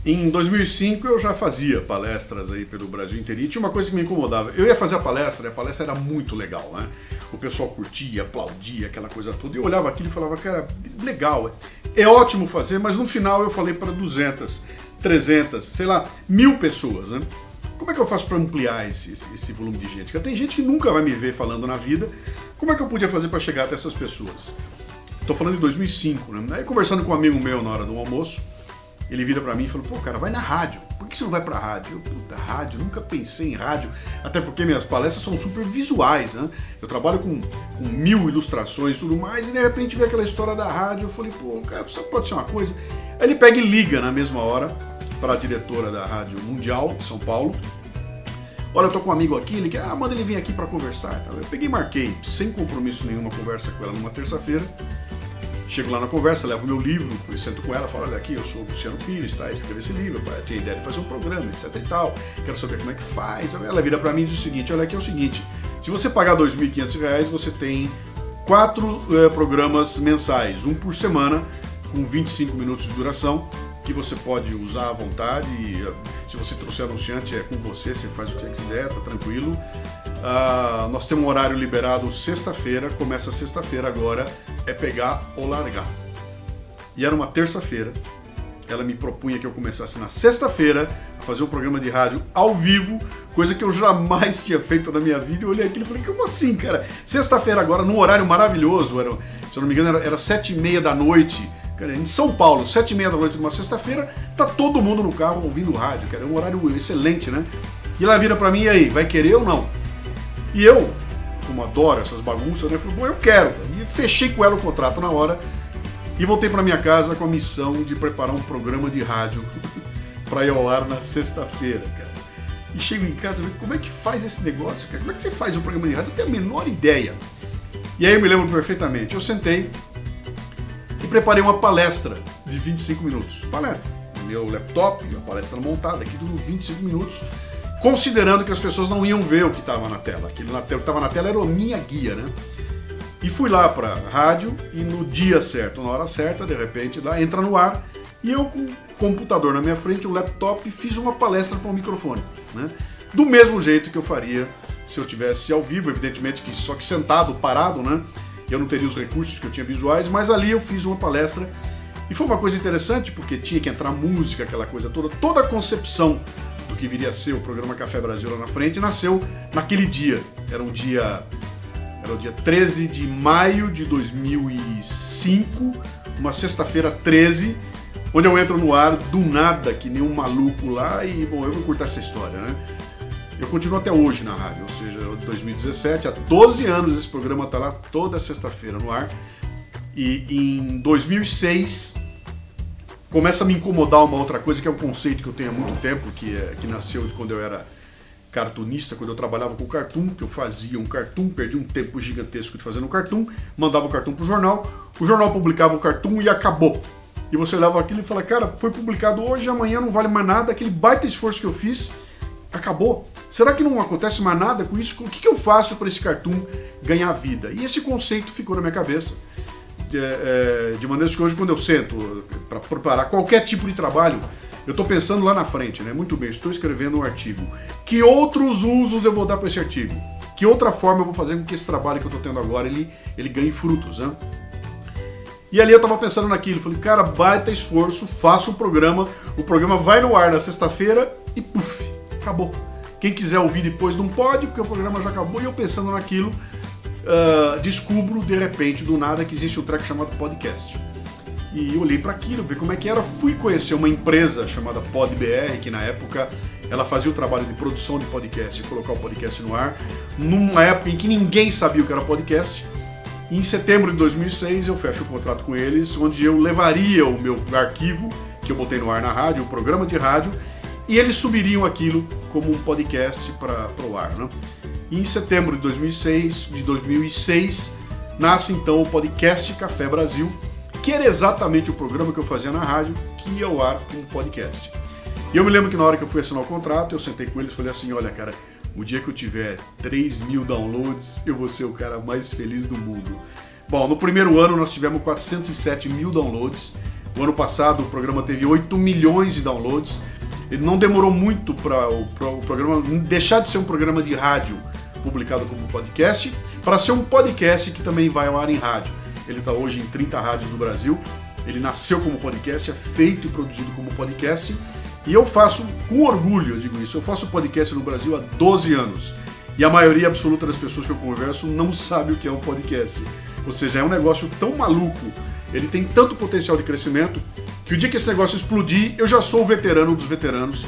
Em 2005 eu já fazia palestras aí pelo Brasil inteiro e tinha uma coisa que me incomodava. Eu ia fazer a palestra era muito legal, né? O pessoal curtia, aplaudia, aquela coisa toda. E eu olhava aquilo e falava, cara, legal, é ótimo fazer, mas no final eu falei para 200, 300, sei lá, 1000 pessoas, né? Como é que eu faço para ampliar esse volume de gente? Porque tem gente que nunca vai me ver falando na vida. Como é que eu podia fazer para chegar até essas pessoas? Estou falando de 2005, né? Aí conversando com um amigo meu na hora do almoço, ele vira pra mim e falou, pô, cara, vai na rádio. Por que você não vai pra rádio? Eu, puta, rádio, nunca pensei em rádio. Até porque minhas palestras são super visuais, né? Eu trabalho com 1000 ilustrações e tudo mais, e de repente vê aquela história da rádio. Eu falei, pô, cara, só pode ser uma coisa. Aí ele pega e liga na mesma hora para a diretora da Rádio Mundial de São Paulo. Olha, eu tô com um amigo aqui, ele quer, manda ele vir aqui para conversar. Eu peguei e marquei, sem compromisso nenhum, uma conversa com ela numa terça-feira. Chego lá na conversa, levo meu livro, eu sento com ela, falo, olha aqui, eu sou o Luciano Pires, tá? Escrevi esse livro, eu tenho a ideia de fazer um programa, etc e tal, quero saber como é que faz. Ela vira pra mim e diz o seguinte, olha aqui é o seguinte, se você pagar R$ 2.500, você tem 4 programas mensais, um por semana, com 25 minutos de duração, que você pode usar à vontade, e, se você trouxer anunciante é com você, você faz o que você quiser, tá tranquilo. Nós temos um horário liberado sexta-feira, começa sexta-feira agora, é pegar ou largar. E era uma terça-feira, ela me propunha que eu começasse na sexta-feira a fazer um programa de rádio ao vivo, coisa que eu jamais tinha feito na minha vida. Eu olhei aquilo e falei, como assim, cara? Sexta-feira agora, num horário maravilhoso, se eu não me engano era 7h30 da noite, cara, em São Paulo, 7h30 da noite numa sexta-feira, tá todo mundo no carro ouvindo rádio, cara, é um horário excelente, né? E ela vira pra mim, e aí, vai querer ou não? E eu, como adoro essas bagunças, né, falei, bom, eu quero. E fechei com ela o contrato na hora e voltei para minha casa com a missão de preparar um programa de rádio para ir ao ar na sexta-feira, cara. E chego em casa e falei, como é que faz esse negócio, cara? Como é que você faz um programa de rádio? Eu tenho a menor ideia. E aí eu me lembro perfeitamente. Eu sentei e preparei uma palestra de 25 minutos. Palestra. Meu laptop, a palestra montada aqui, tudo 25 minutos. Considerando que as pessoas não iam ver o que estava na tela. Aquilo que estava na tela era a minha guia, né? E fui lá para a rádio e no dia certo, na hora certa, de repente, entra no ar e eu com o computador na minha frente, o laptop, fiz uma palestra para o microfone, né? Do mesmo jeito que eu faria se eu tivesse ao vivo, evidentemente, só que sentado, parado, né? Eu não teria os recursos que eu tinha visuais, mas ali eu fiz uma palestra e foi uma coisa interessante porque tinha que entrar música, aquela coisa toda a concepção do que viria a ser o programa Café Brasil lá na frente, nasceu naquele dia. Era o dia 13 de maio de 2005, uma sexta-feira 13, onde eu entro no ar do nada, que nem um maluco lá, e, bom, eu vou curtar essa história, né? Eu continuo até hoje na rádio, ou seja, 2017, há 12 anos esse programa está lá toda sexta-feira no ar, e em 2006... começa a me incomodar uma outra coisa, que é um conceito que eu tenho há muito tempo, que nasceu de quando eu era cartunista, quando eu trabalhava com cartoon, que eu fazia um cartoon, perdi um tempo gigantesco de fazendo um cartoon, mandava o cartoon pro jornal, o jornal publicava o cartoon e acabou. E você olhava aquilo e fala, cara, foi publicado hoje, amanhã não vale mais nada, aquele baita esforço que eu fiz, acabou. Será que não acontece mais nada com isso? O que eu faço para esse cartoon ganhar vida? E esse conceito ficou na minha cabeça. De maneira que hoje, quando eu sento para preparar qualquer tipo de trabalho, eu estou pensando lá na frente, né? Muito bem, estou escrevendo um artigo. Que outros usos eu vou dar para esse artigo? Que outra forma eu vou fazer com que esse trabalho que eu estou tendo agora, ele ganhe frutos, né? E ali eu estava pensando naquilo, falei, cara, baita esforço, faço o programa vai no ar na sexta-feira e puf, acabou. Quem quiser ouvir depois não pode, porque o programa já acabou, e eu pensando naquilo, descubro de repente, do nada, que existe um treco chamado podcast. E olhei para aquilo, ver como é que era, fui conhecer uma empresa chamada PodBR, que na época ela fazia o trabalho de produção de podcast e colocar o podcast no ar, numa época em que ninguém sabia o que era podcast. E em setembro de 2006 eu fecho o contrato com eles, onde eu levaria o meu arquivo, que eu botei no ar na rádio, o programa de rádio, e eles subiriam aquilo como um podcast para o ar, né? E em setembro de 2006, nasce então o podcast Café Brasil, que era exatamente o programa que eu fazia na rádio, que ia ao ar como podcast. E eu me lembro que na hora que eu fui assinar o contrato, eu sentei com eles e falei assim, olha cara, o dia que eu tiver 3.000 downloads, eu vou ser o cara mais feliz do mundo. Bom, no primeiro ano nós tivemos 407 mil downloads, O ano passado o programa teve 8 milhões de downloads. Ele não demorou muito para o programa deixar de ser um programa de rádio publicado como podcast, para ser um podcast que também vai ao ar em rádio. Ele está hoje em 30 rádios do Brasil. Ele nasceu como podcast, é feito e produzido como podcast. E eu faço, com orgulho, eu digo isso, eu faço podcast no Brasil há 12 anos. E a maioria absoluta das pessoas que eu converso não sabe o que é um podcast. Ou seja, é um negócio tão maluco, ele tem tanto potencial de crescimento, que o dia que esse negócio explodir, eu já sou o veterano dos veteranos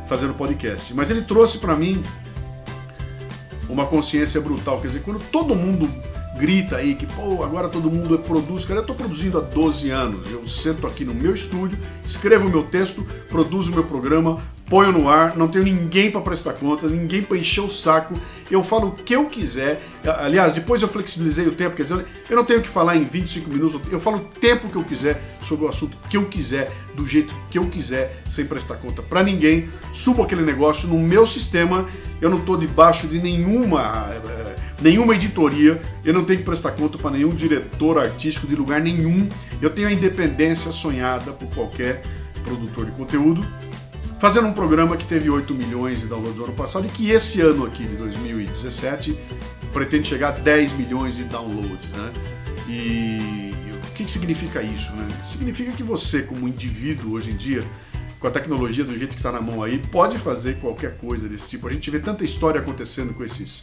fazendo podcast. Mas ele trouxe para mim uma consciência brutal. Quer dizer, quando todo mundo grita aí que, pô, agora todo mundo produz. Cara, eu estou produzindo há 12 anos. Eu sento aqui no meu estúdio, escrevo o meu texto, produzo o meu programa, ponho no ar, não tenho ninguém para prestar conta, ninguém para encher o saco. Eu falo o que eu quiser. Aliás, depois eu flexibilizei o tempo, quer dizer, eu não tenho que falar em 25 minutos, eu falo o tempo que eu quiser sobre o assunto que eu quiser, do jeito que eu quiser, sem prestar conta para ninguém. Subo aquele negócio no meu sistema, eu não estou debaixo de nenhuma editoria, eu não tenho que prestar conta para nenhum diretor artístico de lugar nenhum. Eu tenho a independência sonhada por qualquer produtor de conteúdo, fazendo um programa que teve 8 milhões de downloads no ano passado e que esse ano aqui, de 2017, pretende chegar a 10 milhões de downloads, né? E o que significa isso, né? Significa que você, como indivíduo hoje em dia, com a tecnologia do jeito que está na mão aí, pode fazer qualquer coisa desse tipo. A gente vê tanta história acontecendo com esses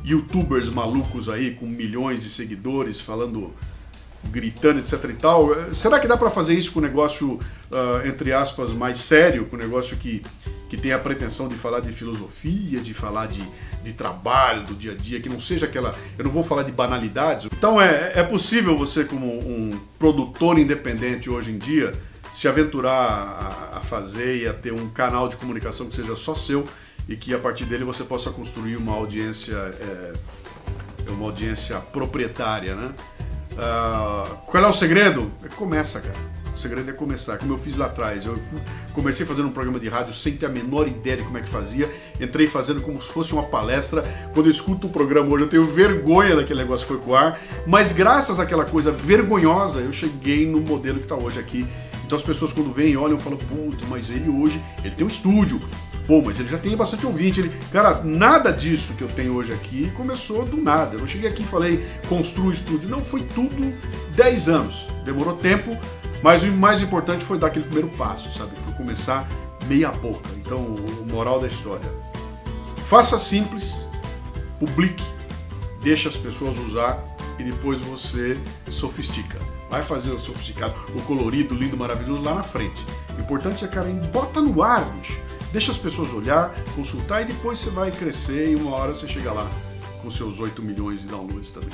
youtubers malucos aí, com milhões de seguidores, falando, gritando, etc e tal. Será que dá para fazer isso com um negócio, entre aspas, mais sério, com um negócio que tem a pretensão de falar de filosofia, de falar de trabalho, do dia a dia, que não seja aquela... Eu não vou falar de banalidades. Então é possível você, como um produtor independente hoje em dia, se aventurar a fazer e a ter um canal de comunicação que seja só seu e que a partir dele você possa construir uma audiência proprietária, né? Qual é o segredo? Começa, cara. O segredo é começar, como eu fiz lá atrás. Eu comecei fazendo um programa de rádio sem ter a menor ideia de como é que fazia. Entrei fazendo como se fosse uma palestra. Quando eu escuto o programa hoje, eu tenho vergonha daquele negócio que foi pro ar. Mas graças àquela coisa vergonhosa, eu cheguei no modelo que está hoje aqui. Então as pessoas quando vêm, olham e falam, puta, mas ele hoje, ele tem um estúdio. Pô, mas ele já tem bastante ouvinte. Cara, nada disso que eu tenho hoje aqui começou do nada. Eu não cheguei aqui e falei, construa o estúdio. Não, foi tudo 10 anos. Demorou tempo, mas o mais importante foi dar aquele primeiro passo, sabe? Foi começar meia boca. Então, o moral da história. Faça simples, publique, deixa as pessoas usar e depois você sofistica. Vai fazer o sofisticado, o colorido, lindo, maravilhoso lá na frente. O importante é, cara, bota no ar, bicho. Deixa as pessoas olhar, consultar e depois você vai crescer e uma hora você chega lá com seus 8 milhões de downloads também.